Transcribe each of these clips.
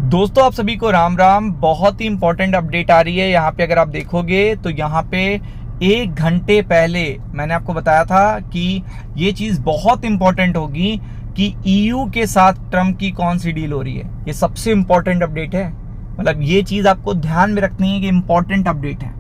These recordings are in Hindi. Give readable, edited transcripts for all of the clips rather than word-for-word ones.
दोस्तों आप सभी को राम राम। बहुत ही इंपॉर्टेंट अपडेट आ रही है यहाँ पे। अगर आप देखोगे तो यहाँ पे 1 घंटे पहले मैंने आपको बताया था कि ये चीज़ बहुत इंपॉर्टेंट होगी कि ईयू के साथ ट्रम्प की कौन सी डील हो रही है। ये सबसे इंपॉर्टेंट अपडेट है। मतलब ये चीज़ आपको ध्यान में रखनी है कि इंपॉर्टेंट अपडेट है।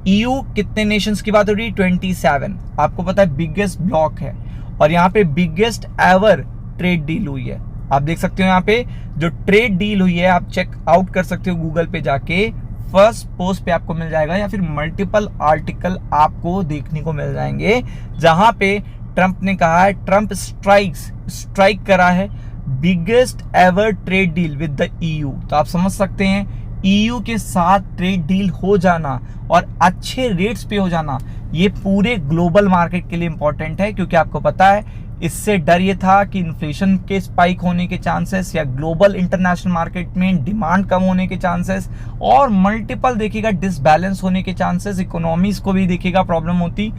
ईयू कितने नेशंस की बात हो रही है? 27। आपको पता है बिगेस्ट ब्लॉक है और यहाँ पे बिगेस्ट एवर ट्रेड डील हुई है। आप देख सकते हो यहाँ पे जो ट्रेड डील हुई है, आप चेक आउट कर सकते हो गूगल पे जाके। फर्स्ट पोस्ट पे आपको मिल जाएगा या फिर मल्टीपल आर्टिकल आपको देखने को मिल जाएंगे जहां पे ट्रंप ने कहा है, ट्रंप स्ट्राइक करा है biggest ever trade deal with the EU. तो आप समझ सकते हैं ईयू के साथ ट्रेड डील हो जाना और अच्छे रेट्स पे हो जाना, ये पूरे ग्लोबल मार्केट के लिए इंपॉर्टेंट है। क्योंकि आपको पता है इससे डर ये था कि इन्फ्लेशन के स्पाइक होने के चांसेस या ग्लोबल इंटरनेशनल मार्केट में डिमांड कम होने के चांसेस और मल्टीपल देखिएगा डिसबैलेंस होने के चांसेस, इकोनॉमीज को भी देखिएगा प्रॉब्लम होती,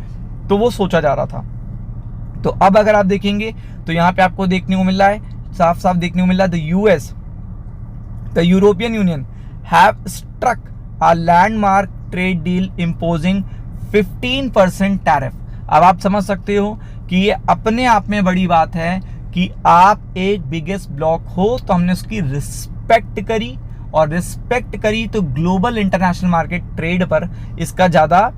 तो वो सोचा जा रहा था। तो अब अगर आप देखेंगे तो यहाँ पे आपको देखने को मिल रहा है, साफ साफ देखने को मिल रहा है, the European Union have struck a landmark trade deal imposing 15% tariff. अब आप समझ सकते हो कि ये अपने आप में बड़ी बात है कि आप एक बिगेस्ट ब्लॉक हो तो हमने उसकी रिस्पेक्ट करी, और रिस्पेक्ट करी तो ग्लोबल इंटरनेशनल मार्केट ट्रेड पर इसका ज़्यादा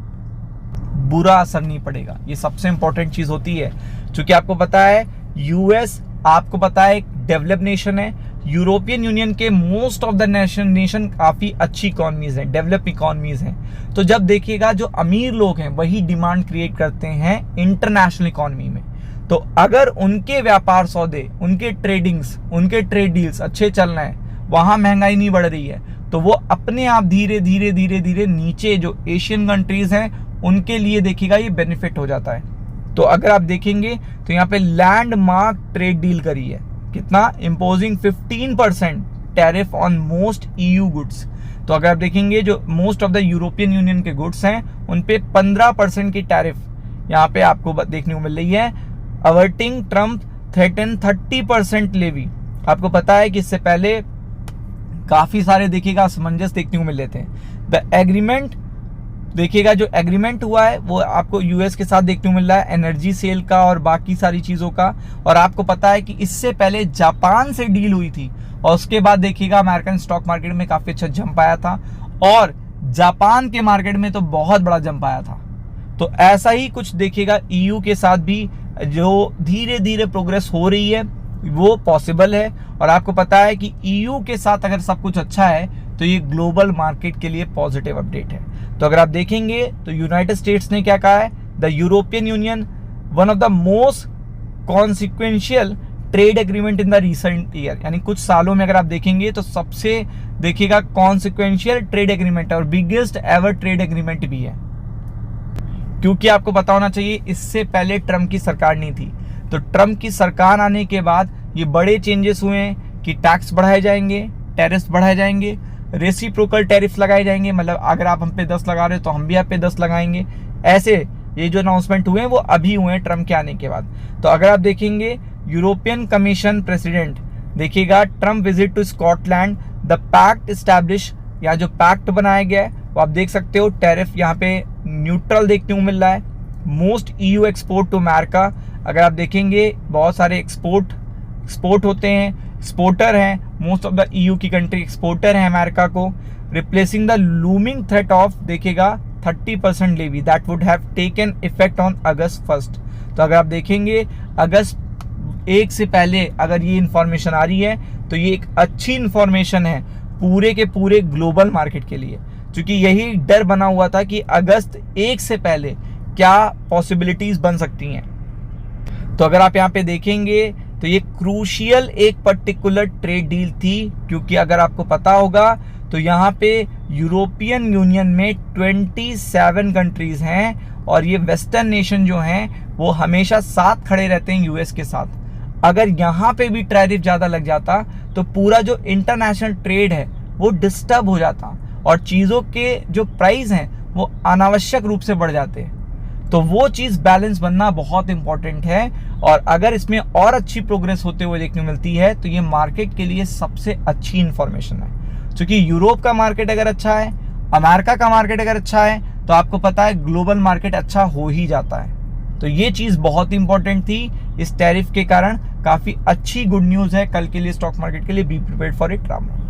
बुरा असर नहीं पड़ेगा। ये सबसे इंपॉर्टेंट चीज़ होती है। क्योंकि आपको पता है यूएस, आपको पता है एक डेवलप नेशन है। यूरोपियन यूनियन के मोस्ट ऑफ द नेशन काफ़ी अच्छी इकॉनमीज हैं, डेवलप इकॉनमीज हैं। तो जब देखिएगा जो अमीर लोग हैं वही डिमांड क्रिएट करते हैं इंटरनेशनल इकॉनमी में। तो अगर उनके व्यापार सौदे, उनके ट्रेडिंग्स, उनके ट्रेड डील्स अच्छे चल रहे हैं, वहाँ महंगाई नहीं बढ़ रही है, तो वो अपने आप धीरे धीरे धीरे धीरे नीचे जो एशियन कंट्रीज हैं उनके लिए देखिएगा ये बेनिफिट हो जाता है। तो अगर आप देखेंगे तो यहाँ पे लैंडमार्क ट्रेड डील करी है, कितना? Imposing 15% tariff on most EU goods. तो अगर आप देखेंगे जो most of the European union के गुड्स हैं उन पे 15% की टैरिफ यहाँ पे आपको देखने को मिल रही है। अवर्टिंग ट्रम्प थ्रेटन 30% लेवी। आपको पता है कि इससे पहले काफी सारे देखिएगा असमंजस देखने को मिल रहे थे। द एग्रीमेंट देखिएगा, जो एग्रीमेंट हुआ है वो आपको यूएस के साथ देखने को मिल रहा है, एनर्जी सेल का और बाकी सारी चीज़ों का। और आपको पता है कि इससे पहले जापान से डील हुई थी और उसके बाद देखिएगा अमेरिकन स्टॉक मार्केट में काफ़ी अच्छा जंप आया था और जापान के मार्केट में तो बहुत बड़ा जंप आया था। तो ऐसा ही कुछ देखिएगा ईयू के साथ भी जो धीरे धीरे प्रोग्रेस हो रही है वो पॉसिबल है। और आपको पता है कि ईयू के साथ अगर सब कुछ अच्छा है तो ये ग्लोबल मार्केट के लिए पॉजिटिव अपडेट है। तो अगर आप देखेंगे तो यूनाइटेड स्टेट्स ने क्या कहा है, the European union one of the most consequential trade agreement in the recent year, यानी कुछ सालों में अगर आप देखेंगे तो सबसे देखिएगा कॉन्सिक्वेंशियल ट्रेड एग्रीमेंट और बिगेस्ट एवर ट्रेड एग्रीमेंट भी है। क्योंकि आपको पता होना चाहिए इससे पहले ट्रम्प की सरकार नहीं थी। तो ट्रम्प की सरकार आने के बाद ये बड़े चेंजेस हुए हैं कि टैक्स बढ़ाए जाएंगे, टैरिफ बढ़ाए जाएंगे, रेसिप्रोकल टैरिफ लगाए जाएंगे। मतलब अगर आप हम पे 10 लगा रहे हो तो हम भी आप पे 10 लगाएंगे। ऐसे ये जो अनाउंसमेंट हुए हैं वो अभी हुए हैं ट्रम्प के आने के बाद। तो अगर आप देखेंगे यूरोपियन कमीशन प्रेसिडेंट देखिएगा, Trump visit to Scotland, the pact establish, या जो पैक्ट बनाया गया है वो आप देख सकते हो। टैरिफ यहाँ पे न्यूट्रल देखने को मिल रहा है। Most EU export to America, अगर आप देखेंगे बहुत सारे एक्सपोर्ट होते हैं, एक्सपोर्टर हैं, मोस्ट ऑफ द ईयू की कंट्री एक्सपोर्टर हैं अमेरिका को। Replacing the looming threat of देखिएगा 30% levy that would have taken effect on August 1। तो अगर आप देखेंगे अगस्त 1 से पहले अगर ये इंफॉर्मेशन आ रही है तो ये एक अच्छी इंफॉर्मेशन है पूरे के पूरे ग्लोबल मार्केट के लिए। क्योंकि यही डर बना हुआ था कि अगस्त 1 से पहले क्या पॉसिबिलिटीज बन सकती हैं। तो अगर आप यहाँ पे देखेंगे तो ये क्रूशियल एक पर्टिकुलर ट्रेड डील थी। क्योंकि अगर आपको पता होगा तो यहाँ पे यूरोपियन यूनियन में 27 कंट्रीज हैं और ये वेस्टर्न नेशन जो हैं वो हमेशा साथ खड़े रहते हैं यूएस के साथ। अगर यहाँ पे भी टैरिफ ज़्यादा लग जाता तो पूरा जो इंटरनेशनल ट्रेड है वो डिस्टर्ब हो जाता और चीज़ों के जो प्राइस हैं वो अनावश्यक रूप से बढ़ जाते हैं। तो वो चीज बैलेंस बनना बहुत इंपॉर्टेंट है। और अगर इसमें और अच्छी प्रोग्रेस होते हुए देखने को मिलती है तो ये मार्केट के लिए सबसे अच्छी इंफॉर्मेशन है। क्योंकि यूरोप का मार्केट अगर अच्छा है, अमेरिका का मार्केट अगर अच्छा है, तो आपको पता है ग्लोबल मार्केट अच्छा हो ही जाता है। तो ये चीज बहुत इंपॉर्टेंट थी। इस टैरिफ के कारण काफी अच्छी गुड न्यूज है कल के लिए स्टॉक मार्केट के लिए। Be prepared for it. Ram Ram.